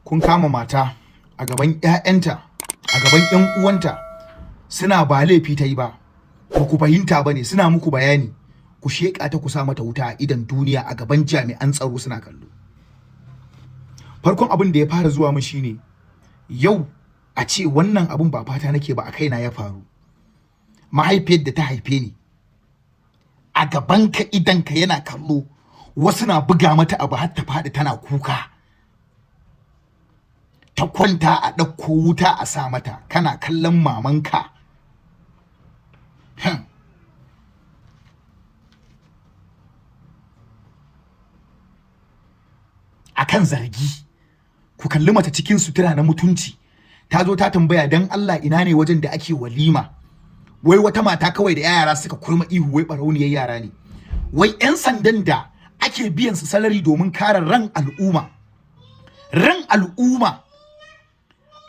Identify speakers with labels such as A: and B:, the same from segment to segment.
A: kun kama mata a gaban ƴaƴanta a gaban ƴan uwanta suna ba laifi ta yi ba ku fahimta bane, suna muku bayani, ku sheka ta ku sa mata wuta a idan duniya a gaban jami'an tsaro suna kallo. Farkon abin da ya fara zuwa min shine yau a ce wannan abin ba fata nake ba a kaina ya faru. Mahaifiyar da ta haife ni a gaban ka idan ka yana kallo, wasu na buga mata abu har ta faɗi tana kuka, ta kwanta a ɗauko wuta a sa mata, kana kallon mamanka. Akan zargi, ku kalli mata cikin sutura na mutunci, ta zo ta tambaya dan Allah ina ne wajen da ake walima. Wai wata mata kawai da yara suka kurma ihu wai barauniyar yara ne. Wai 'yan sandan da ake biyan su salari domin kare ran al'umma,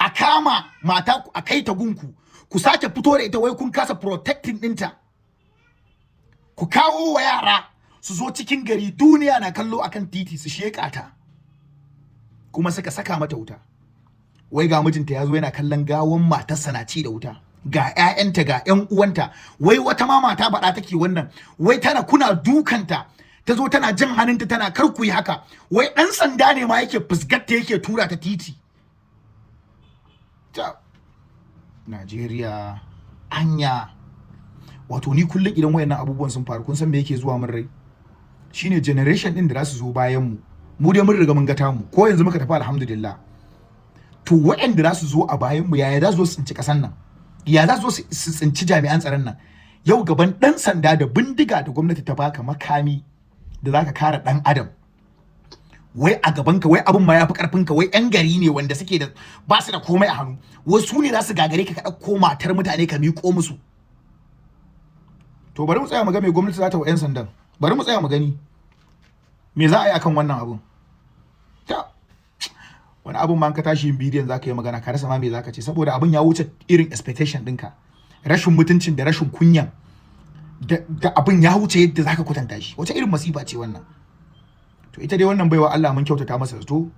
A: a kama mata a kai ta gunku, ku sake fito da ita, wai kun kasa protecting ɗinta, ku kawo wa yara su zo cikin gari, duniya na kallo akan titi su sheka ta, kuma suka saka mata wuta. Wai ga mijinta ya zo yana kallon gawon matarsa na ci da wuta, ga 'ya'yanta ga 'yan uwanta. Wai wata ma mata baɗa take wannan, wai tana kuna dukanta, ta zo tana jin hannunta tana kar ku yi haka. Wai ɗan sanda ne ma yake fusgatta yake tura ta titi. Najeriya anya. Wato ni kullum idan wayannan abubuwan sun faru, kun san me yake zuwa min rai? Shine generation din da za su zo bayan mu dai mun riga mun ga tamu, ko yanzu muka tafi alhamdulillah. To wayanda za su zo a bayan mu, yaya za su zo su tsinci kasan nan, ya za su zo su tsinci jami'an tsaron nan? Yau gaban dan sanda da bindiga da gwamnati ta baka makami da zaka kare dan adam, wai a gaban ka, wai abun ma yafi karfin ka, wai yan gari ne wanda suke da ba su da komai a hannu, wai su ne za su gagare ka dauko matar mutane ka miƙo musu. To bari mu tsaya mu ga me gwamnati za ta wa yan sandan, bari mu tsaya mu gani me za a yi akan wannan abun. Wani abun ma ka tashi yin bidiyon zaka yi magana ka rasa ma me zaka ce, saboda abun ya wuce irin expectation ɗinka. Rashin mutuncin da rashin kunyan da abun ya wuce yadda zaka kwatanta shi. Wace irin masifa ce wannan? To ita dai wannan baiwa Allah mun kyautata masa zato,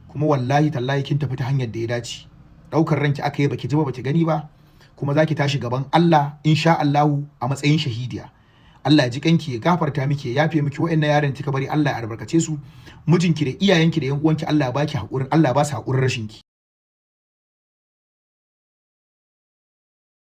A: kuma wallahi tallahi kin tafi ta hanyar da ya dace. Daukar ranki aka yi baki ji ba baki gani ba, kuma zaki tashi gaban Allah insha Allahu a matsayin shahidiya. Allah ya ji kanki, ya gafarta miki, ya yafe miki wa'annan yaran kika bari, Allah ya albarkace su, mijinki da iyayenki da yan uwanki Allah ya baki hakurin, Allah ya ba su hakurin rashin ki.